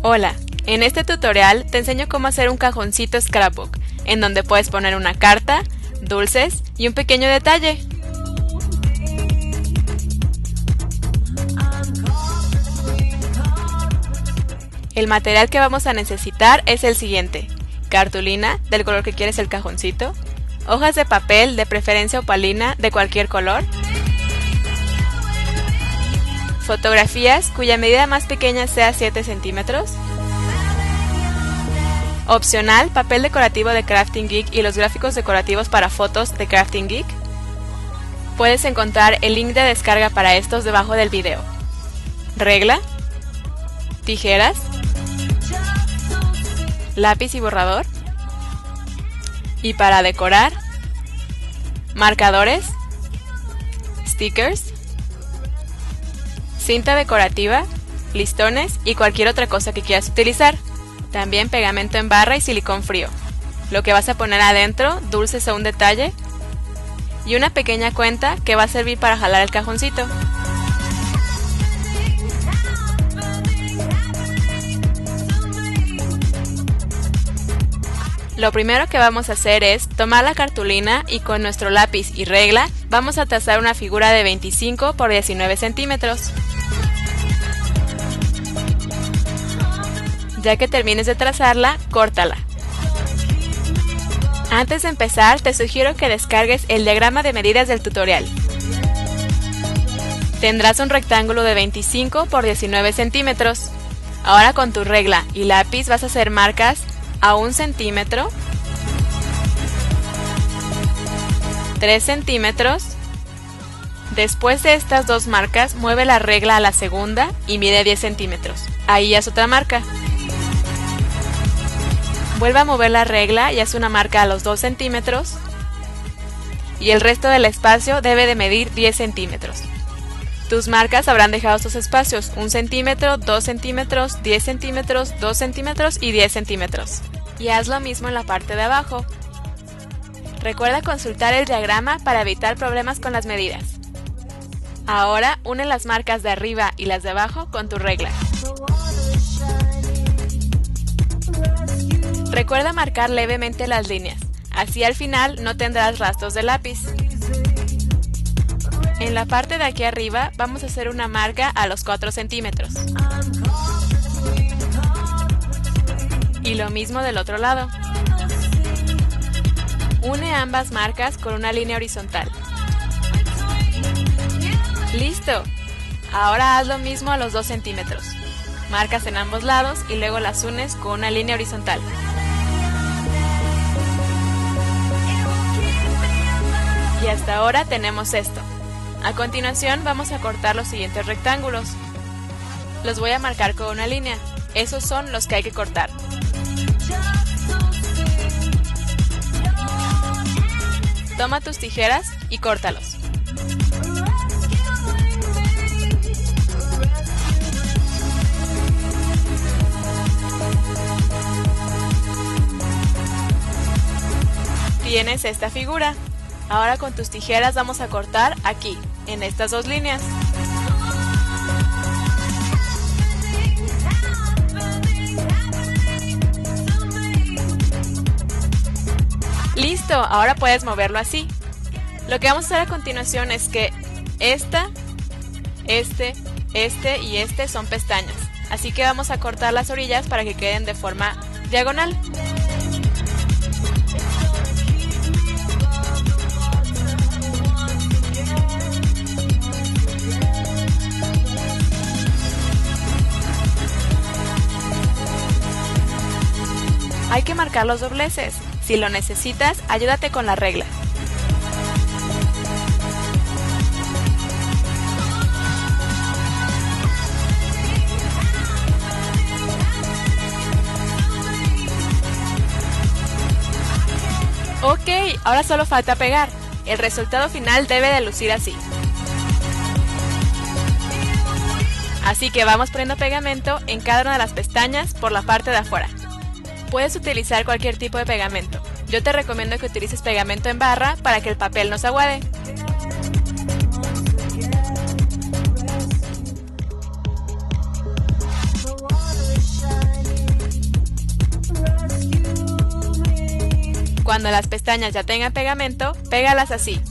Hola, en este tutorial te enseño cómo hacer un cajoncito scrapbook, en donde puedes poner una carta, dulces y un pequeño detalle. El material que vamos a necesitar es el siguiente: cartulina del color que quieres el cajoncito, hojas de papel de preferencia opalina de cualquier color, fotografías cuya medida más pequeña sea 7 centímetros, opcional, papel decorativo de Crafting Geek y los gráficos decorativos para fotos de Crafting Geek. Puedes encontrar el link de descarga para estos debajo del video. Regla, tijeras, lápiz y borrador. Y para decorar, marcadores, stickers, cinta decorativa, listones y cualquier otra cosa que quieras utilizar. También pegamento en barra y silicón frío. Lo que vas a poner adentro, dulces o un detalle. Y una pequeña cuenta que va a servir para jalar el cajoncito. Lo primero que vamos a hacer es tomar la cartulina y con nuestro lápiz y regla vamos a trazar una figura de 25 por 19 centímetros. Ya que termines de trazarla, córtala. Antes de empezar, te sugiero que descargues el diagrama de medidas del tutorial. Tendrás un rectángulo de 25 por 19 centímetros. Ahora con tu regla y lápiz vas a hacer marcas a 1 centímetro, 3 centímetros. Después de estas dos marcas, mueve la regla a la segunda y mide 10 centímetros. Ahí haz otra marca. Vuelve a mover la regla y haz una marca a los 2 centímetros. Y el resto del espacio debe de medir 10 centímetros. Tus marcas habrán dejado estos espacios: 1 centímetro, 2 centímetros, 10 centímetros, 2 centímetros y 10 centímetros. Y haz lo mismo en la parte de abajo. Recuerda consultar el diagrama para evitar problemas con las medidas. Ahora une las marcas de arriba y las de abajo con tu regla. Recuerda marcar levemente las líneas, así al final no tendrás rastros de lápiz. En la parte de aquí arriba vamos a hacer una marca a los 4 centímetros. Y lo mismo del otro lado. Une ambas marcas con una línea horizontal. ¡Listo! Ahora haz lo mismo a los 2 centímetros. Marcas en ambos lados y luego las unes con una línea horizontal. Y hasta ahora tenemos esto. A continuación vamos a cortar los siguientes rectángulos. Los voy a marcar con una línea. Esos son los que hay que cortar. Toma tus tijeras y córtalos. Tienes esta figura. Ahora con tus tijeras vamos a cortar aquí, en estas dos líneas. ¡Listo! Ahora puedes moverlo así. Lo que vamos a hacer a continuación es que este y este son pestañas. Así que vamos a cortar las orillas para que queden de forma diagonal. Hay que marcar los dobleces. Si lo necesitas, ayúdate con la regla. Ok, ahora solo falta pegar. El resultado final debe de lucir así. Así que vamos poniendo pegamento en cada una de las pestañas por la parte de afuera. Puedes utilizar cualquier tipo de pegamento. Yo te recomiendo que utilices pegamento en barra para que el papel no se aguade. Cuando las pestañas ya tengan pegamento, pégalas así.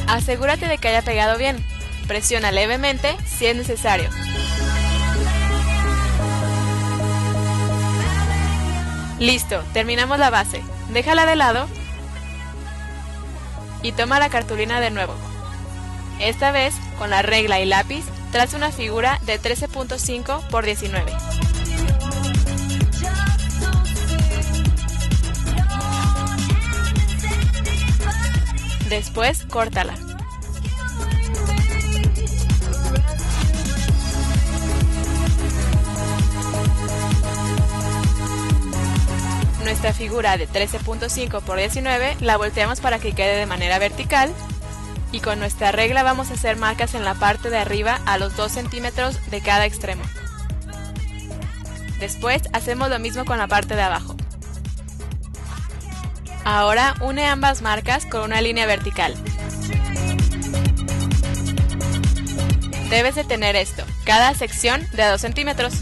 Asegúrate de que haya pegado bien. Presiona levemente si es necesario. Listo, terminamos la base. Déjala de lado y toma la cartulina de nuevo. Esta vez, con la regla y lápiz, traza una figura de 13.5 por 19. Después, córtala. Nuestra figura de 13.5 por 19 la volteamos para que quede de manera vertical y con nuestra regla vamos a hacer marcas en la parte de arriba a los 2 centímetros de cada extremo. Después hacemos lo mismo con la parte de abajo. Ahora une ambas marcas con una línea vertical. Debes de tener esto, cada sección de 2 centímetros.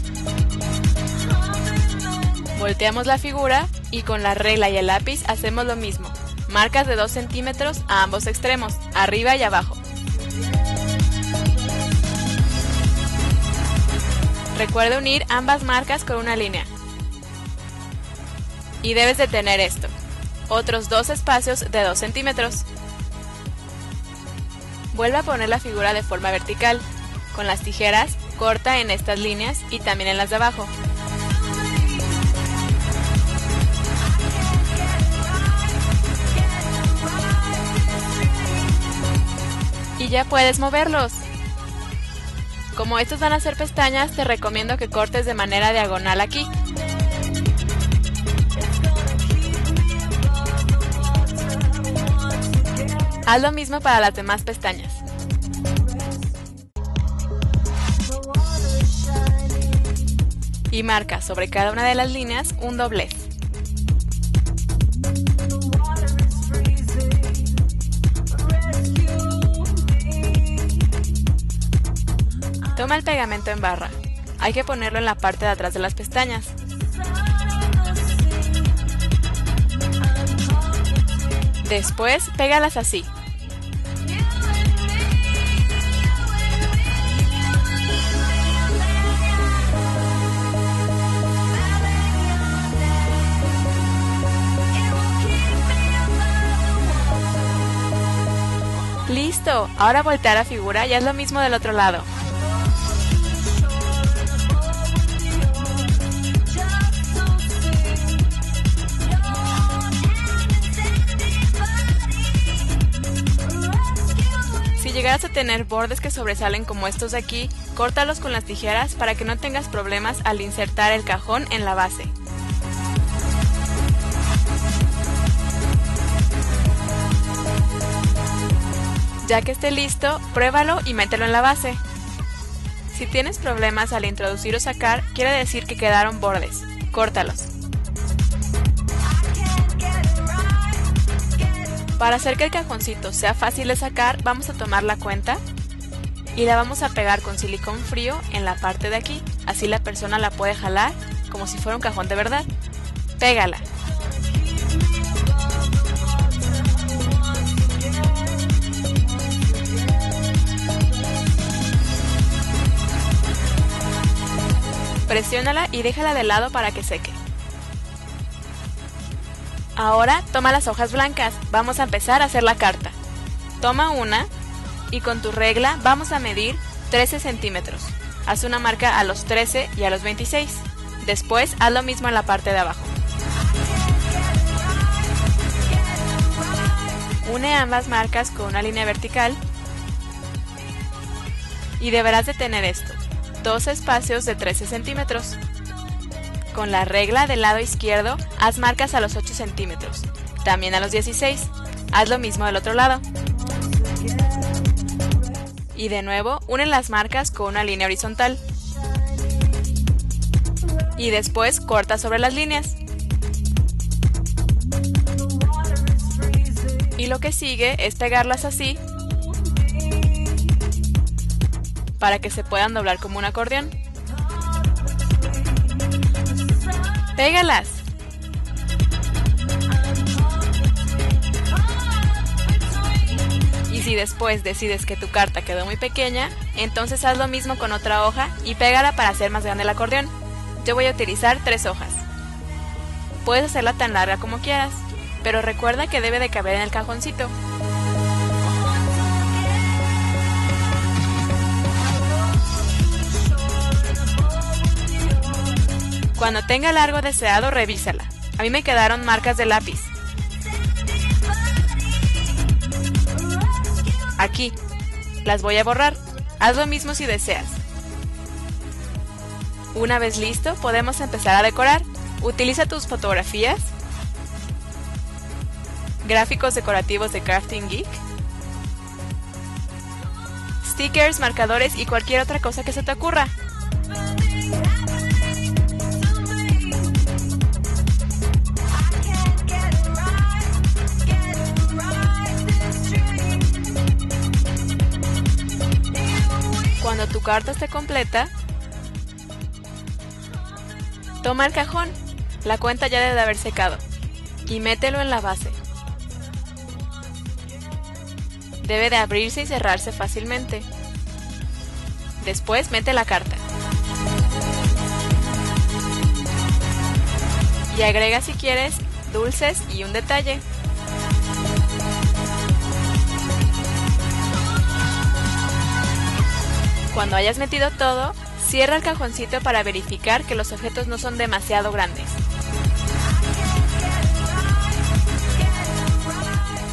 Volteamos la figura y con la regla y el lápiz hacemos lo mismo, marcas de 2 centímetros a ambos extremos, arriba y abajo. Recuerda unir ambas marcas con una línea. Y debes de tener esto, otros 2 espacios de 2 centímetros. Vuelve a poner la figura de forma vertical. Con las tijeras, corta en estas líneas y también en las de abajo. Y ya puedes moverlos. Como estos van a ser pestañas, te recomiendo que cortes de manera diagonal aquí. Haz lo mismo para las demás pestañas. Y marca sobre cada una de las líneas un doblez. Toma el pegamento en barra. Hay que ponerlo en la parte de atrás de las pestañas. Después, pégalas así. ¡Listo! Ahora voltea la figura y haz lo mismo del otro lado. Si llegaras a tener bordes que sobresalen como estos de aquí, córtalos con las tijeras para que no tengas problemas al insertar el cajón en la base. Ya que esté listo, pruébalo y mételo en la base. Si tienes problemas al introducir o sacar, quiere decir que quedaron bordes. Córtalos. Para hacer que el cajoncito sea fácil de sacar, vamos a tomar la cuenta y la vamos a pegar con silicón frío en la parte de aquí. Así la persona la puede jalar como si fuera un cajón de verdad. Pégala. Presiónala y déjala de lado para que seque. Ahora toma las hojas blancas, vamos a empezar a hacer la carta. Toma una y con tu regla vamos a medir 13 centímetros. Haz una marca a los 13 y a los 26. Después haz lo mismo en la parte de abajo. Une ambas marcas con una línea vertical Y deberás de tener esto, 2 espacios de 13 centímetros. Con la regla del lado izquierdo, haz marcas a los 8 centímetros, también a los 16. Haz lo mismo del otro lado. Y de nuevo, une las marcas con una línea horizontal. Y después corta sobre las líneas. Y lo que sigue es pegarlas así para que se puedan doblar como un acordeón. ¡Pégalas! Y si después decides que tu carta quedó muy pequeña, entonces haz lo mismo con otra hoja y pégala para hacer más grande el acordeón. Yo voy a utilizar 3 hojas. Puedes hacerla tan larga como quieras, pero recuerda que debe de caber en el cajoncito. Cuando tenga el largo deseado, revísala. A mí me quedaron marcas de lápiz. Aquí. Las voy a borrar. Haz lo mismo si deseas. Una vez listo, podemos empezar a decorar. Utiliza tus fotografías, gráficos decorativos de Crafting Geek, stickers, marcadores y cualquier otra cosa que se te ocurra. Cuando tu carta esté completa, toma el cajón, la cuenta ya debe de haber secado, y mételo en la base. Debe de abrirse y cerrarse fácilmente. Después mete la carta. Y agrega si quieres dulces y un detalle. Cuando hayas metido todo, cierra el cajoncito para verificar que los objetos no son demasiado grandes.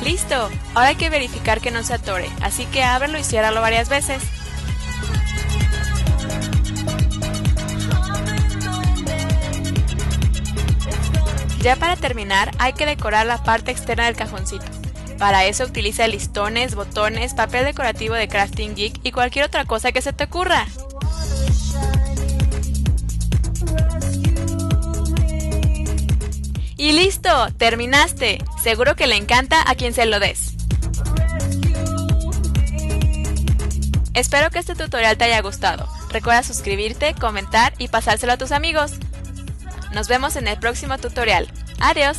¡Listo! Ahora hay que verificar que no se atore, así que ábrelo y ciérralo varias veces. Ya para terminar, hay que decorar la parte externa del cajoncito. Para eso utiliza listones, botones, papel decorativo de Crafting Geek y cualquier otra cosa que se te ocurra. ¡Y listo! ¡Terminaste! Seguro que le encanta a quien se lo des. Espero que este tutorial te haya gustado. Recuerda suscribirte, comentar y pasárselo a tus amigos. Nos vemos en el próximo tutorial. ¡Adiós!